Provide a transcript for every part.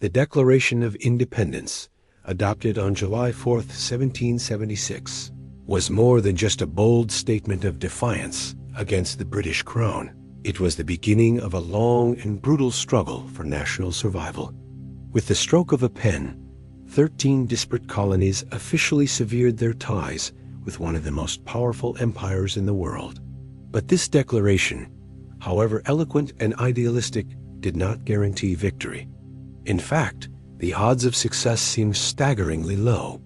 The Declaration of Independence, adopted on July 4, 1776, was more than just a bold statement of defiance against the British Crown. It was the beginning of a long and brutal struggle for national survival. With the stroke of a pen, 13 disparate colonies officially severed their ties with one of the most powerful empires in the world. But this declaration, however eloquent and idealistic, did not guarantee victory. In fact, the odds of success seemed staggeringly low.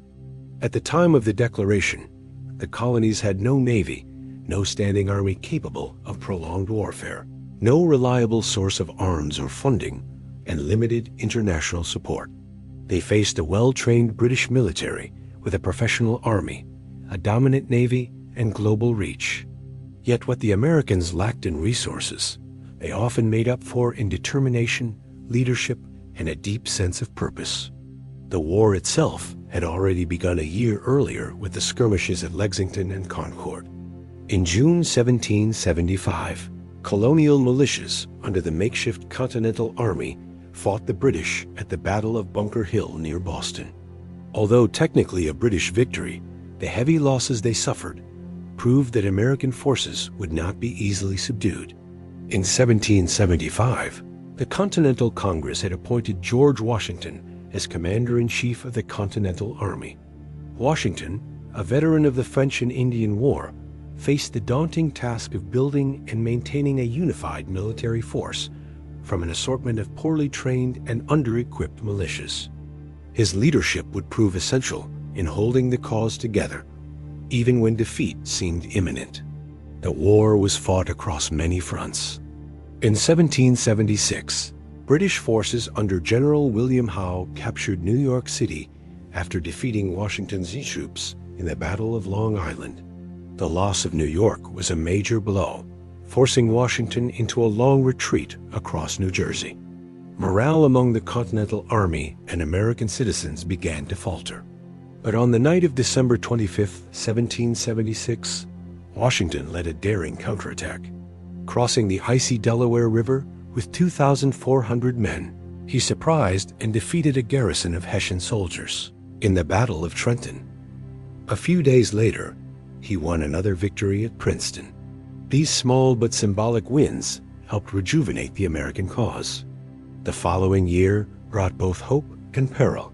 At the time of the declaration, the colonies had no navy, no standing army capable of prolonged warfare, no reliable source of arms or funding, and limited international support. They faced a well-trained British military with a professional army, a dominant navy, and global reach. Yet what the Americans lacked in resources, they often made up for in determination, leadership, and a deep sense of purpose. The war itself had already begun a year earlier with the skirmishes at Lexington and Concord. In June 1775, colonial militias under the makeshift Continental Army fought the British at the Battle of Bunker Hill near Boston. Although technically a British victory, the heavy losses they suffered proved that American forces would not be easily subdued. In 1775, the Continental Congress had appointed George Washington as Commander-in-Chief of the Continental Army. Washington, a veteran of the French and Indian War, faced the daunting task of building and maintaining a unified military force from an assortment of poorly trained and under-equipped militias. His leadership would prove essential in holding the cause together, even when defeat seemed imminent. The war was fought across many fronts. In 1776, British forces under General William Howe captured New York City after defeating Washington's troops in the Battle of Long Island. The loss of New York was a major blow, forcing Washington into a long retreat across New Jersey. Morale among the Continental Army and American citizens began to falter. But on the night of December 25, 1776, Washington led a daring counterattack. Crossing the icy Delaware River with 2,400 men, he surprised and defeated a garrison of Hessian soldiers in the Battle of Trenton. A few days later, he won another victory at Princeton. These small but symbolic wins helped rejuvenate the American cause. The following year brought both hope and peril.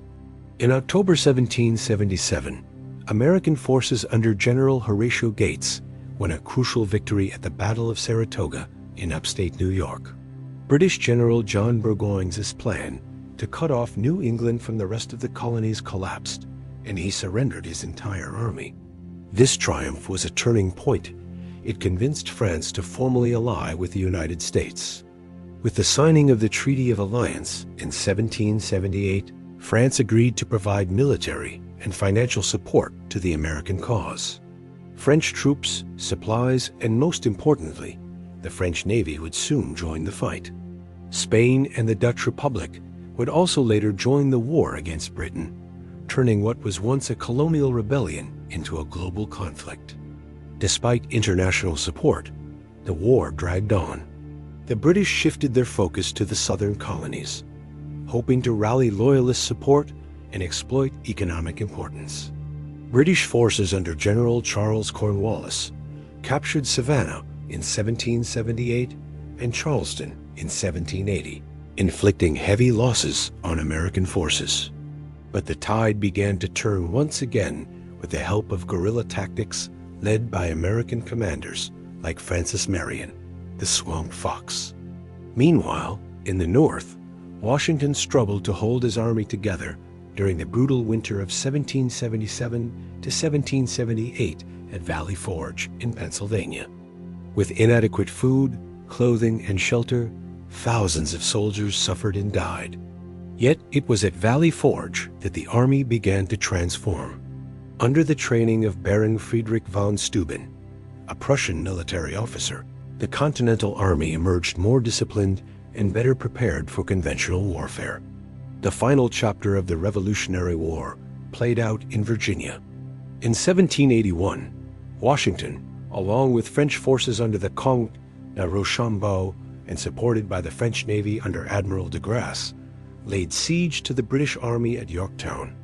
In October 1777, American forces under General Horatio Gates won a crucial victory at the Battle of Saratoga in upstate New York. British General John Burgoyne's plan to cut off New England from the rest of the colonies collapsed, and he surrendered his entire army. This triumph was a turning point. It convinced France to formally ally with the United States. With the signing of the Treaty of Alliance in 1778, France agreed to provide military and financial support to the American cause. French troops, supplies, and most importantly, the French Navy would soon join the fight. Spain and the Dutch Republic would also later join the war against Britain, turning what was once a colonial rebellion into a global conflict. Despite international support, the war dragged on. The British shifted their focus to the southern colonies, hoping to rally loyalist support and exploit economic importance. British forces under General Charles Cornwallis captured Savannah in 1778 and Charleston in 1780, inflicting heavy losses on American forces. But the tide began to turn once again with the help of guerrilla tactics led by American commanders like Francis Marion, the Swamp Fox. Meanwhile, in the North, Washington struggled to hold his army together during the brutal winter of 1777 to 1778 at Valley Forge in Pennsylvania. With inadequate food, clothing, and shelter, thousands of soldiers suffered and died. Yet it was at Valley Forge that the army began to transform. Under the training of Baron Friedrich von Steuben, a Prussian military officer, the Continental Army emerged more disciplined and better prepared for conventional warfare. The final chapter of the Revolutionary War played out in Virginia. In 1781, Washington, along with French forces under the Comte de Rochambeau and supported by the French Navy under Admiral de Grasse, laid siege to the British Army at Yorktown.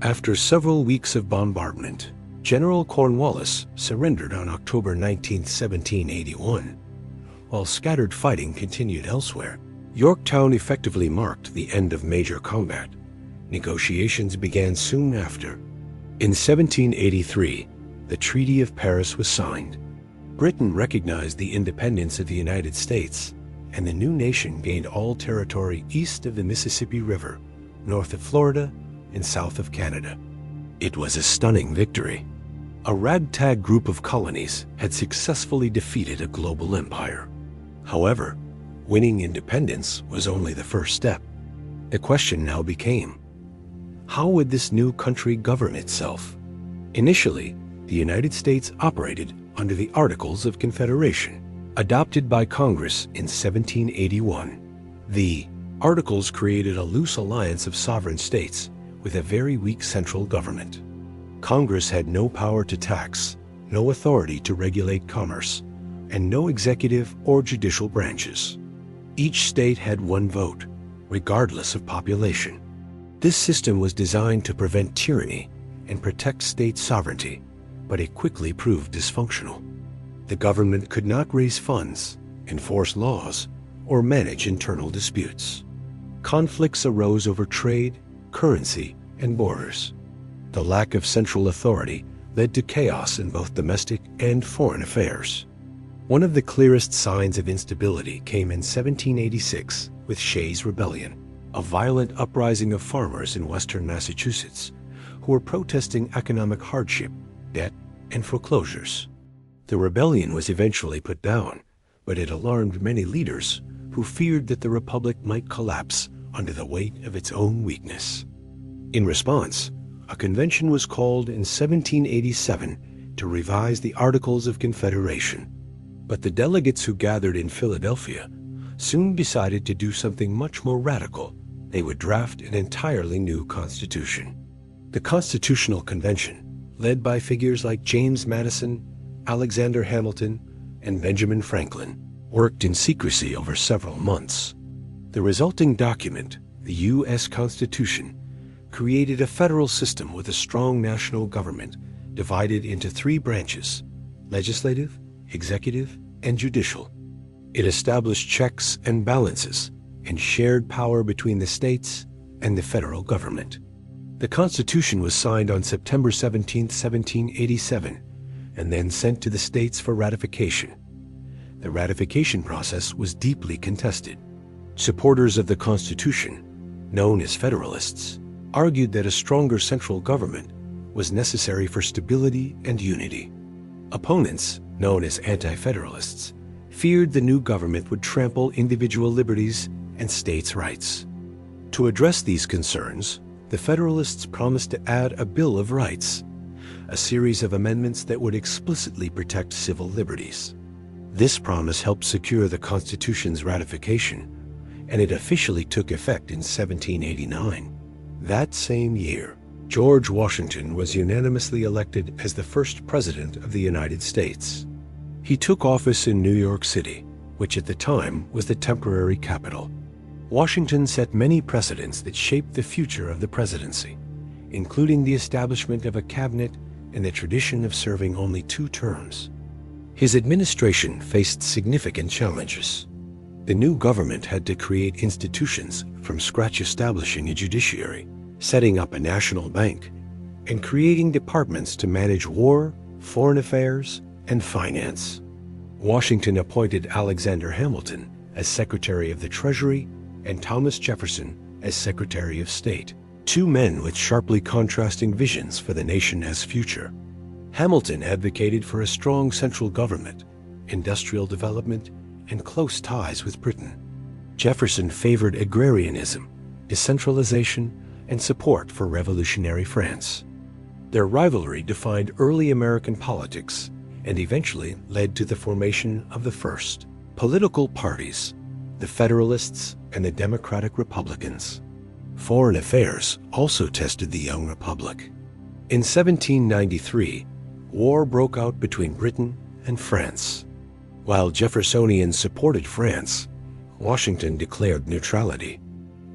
After several weeks of bombardment, General Cornwallis surrendered on October 19, 1781. While scattered fighting continued elsewhere, Yorktown effectively marked the end of major combat. Negotiations began soon after. In 1783, the Treaty of Paris was signed. Britain recognized the independence of the United States, and the new nation gained all territory east of the Mississippi River, north of Florida, and south of Canada. It was a stunning victory. A ragtag group of colonies had successfully defeated a global empire. However, winning independence was only the first step. The question now became, how would this new country govern itself? Initially, the United States operated under the Articles of Confederation, adopted by Congress in 1781. The Articles created a loose alliance of sovereign states with a very weak central government. Congress had no power to tax, no authority to regulate commerce, and no executive or judicial branches. Each state had one vote, regardless of population. This system was designed to prevent tyranny and protect state sovereignty, but it quickly proved dysfunctional. The government could not raise funds, enforce laws, or manage internal disputes. Conflicts arose over trade, currency, and borders. The lack of central authority led to chaos in both domestic and foreign affairs. One of the clearest signs of instability came in 1786 with Shays' Rebellion, a violent uprising of farmers in western Massachusetts who were protesting economic hardship, debt, and foreclosures. The rebellion was eventually put down, but it alarmed many leaders who feared that the republic might collapse under the weight of its own weakness. In response, a convention was called in 1787 to revise the Articles of Confederation. But the delegates who gathered in Philadelphia soon decided to do something much more radical. They would draft an entirely new constitution. The Constitutional Convention, led by figures like James Madison, Alexander Hamilton, and Benjamin Franklin, worked in secrecy over several months. The resulting document, the U.S. Constitution, created a federal system with a strong national government divided into three branches: legislative, executive, and judicial. It established checks and balances and shared power between the states and the federal government. The Constitution was signed on September 17, 1787, and then sent to the states for ratification. The ratification process was deeply contested. Supporters of the Constitution, known as Federalists, argued that a stronger central government was necessary for stability and unity. Opponents, known as Anti-Federalists, feared the new government would trample individual liberties and states' rights. To address these concerns, the Federalists promised to add a Bill of Rights, a series of amendments that would explicitly protect civil liberties. This promise helped secure the Constitution's ratification, and it officially took effect in 1789. That same year, George Washington was unanimously elected as the first president of the United States. He took office in New York City, which at the time was the temporary capital. Washington set many precedents that shaped the future of the presidency, including the establishment of a cabinet and the tradition of serving only 2 terms. His administration faced significant challenges. The new government had to create institutions from scratch, establishing a judiciary, setting up a national bank, and creating departments to manage war, foreign affairs, and finance. Washington appointed Alexander Hamilton as Secretary of the Treasury and Thomas Jefferson as Secretary of State, 2 men with sharply contrasting visions for the nation's future. Hamilton advocated for a strong central government, industrial development, and close ties with Britain. Jefferson favored agrarianism, decentralization, and support for revolutionary France. Their rivalry defined early American politics and eventually led to the formation of the first political parties, the Federalists and the Democratic Republicans. Foreign affairs also tested the young republic. In 1793, war broke out between Britain and France. While Jeffersonians supported France, Washington declared neutrality.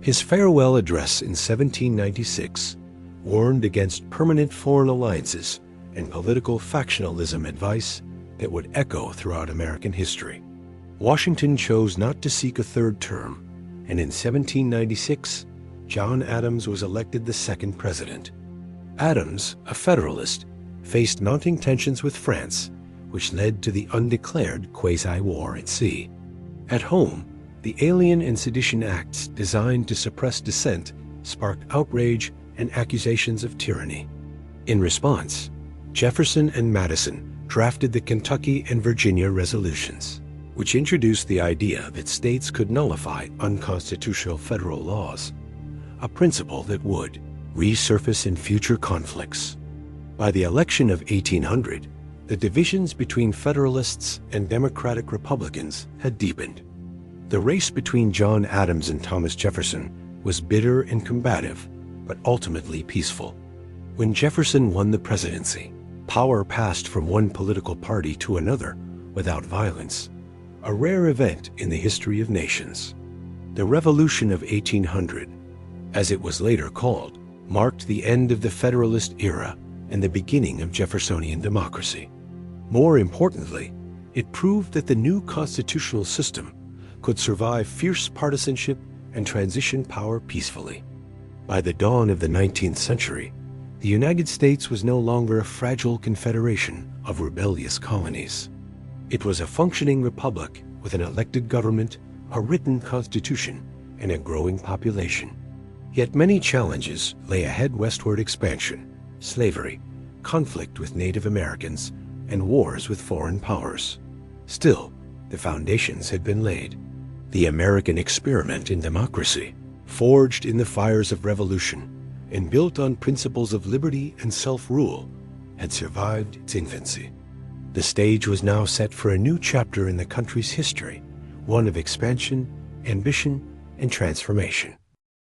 His farewell address in 1796 warned against permanent foreign alliances and political factionalism advice that would echo throughout American history. Washington chose not to seek a third term, and in 1796, John Adams was elected the second president. Adams, a Federalist, faced mounting tensions with France, which led to the undeclared quasi-war at sea. At home, the Alien and Sedition Acts designed to suppress dissent sparked outrage and accusations of tyranny. In response, Jefferson and Madison drafted the Kentucky and Virginia resolutions, which introduced the idea that states could nullify unconstitutional federal laws, a principle that would resurface in future conflicts. By the election of 1800, the divisions between Federalists and Democratic Republicans had deepened. The race between John Adams and Thomas Jefferson was bitter and combative, but ultimately peaceful. When Jefferson won the presidency, power passed from one political party to another without violence, a rare event in the history of nations. The Revolution of 1800, as it was later called, marked the end of the Federalist era and the beginning of Jeffersonian democracy. More importantly, it proved that the new constitutional system could survive fierce partisanship and transition power peacefully. By the dawn of the 19th century, the United States was no longer a fragile confederation of rebellious colonies. It was a functioning republic with an elected government, a written constitution, and a growing population. Yet many challenges lay ahead: westward expansion, slavery, conflict with Native Americans, and wars with foreign powers. Still, the foundations had been laid. The American experiment in democracy, forged in the fires of revolution and built on principles of liberty and self-rule, had survived its infancy. The stage was now set for a new chapter in the country's history, one of expansion, ambition, and transformation.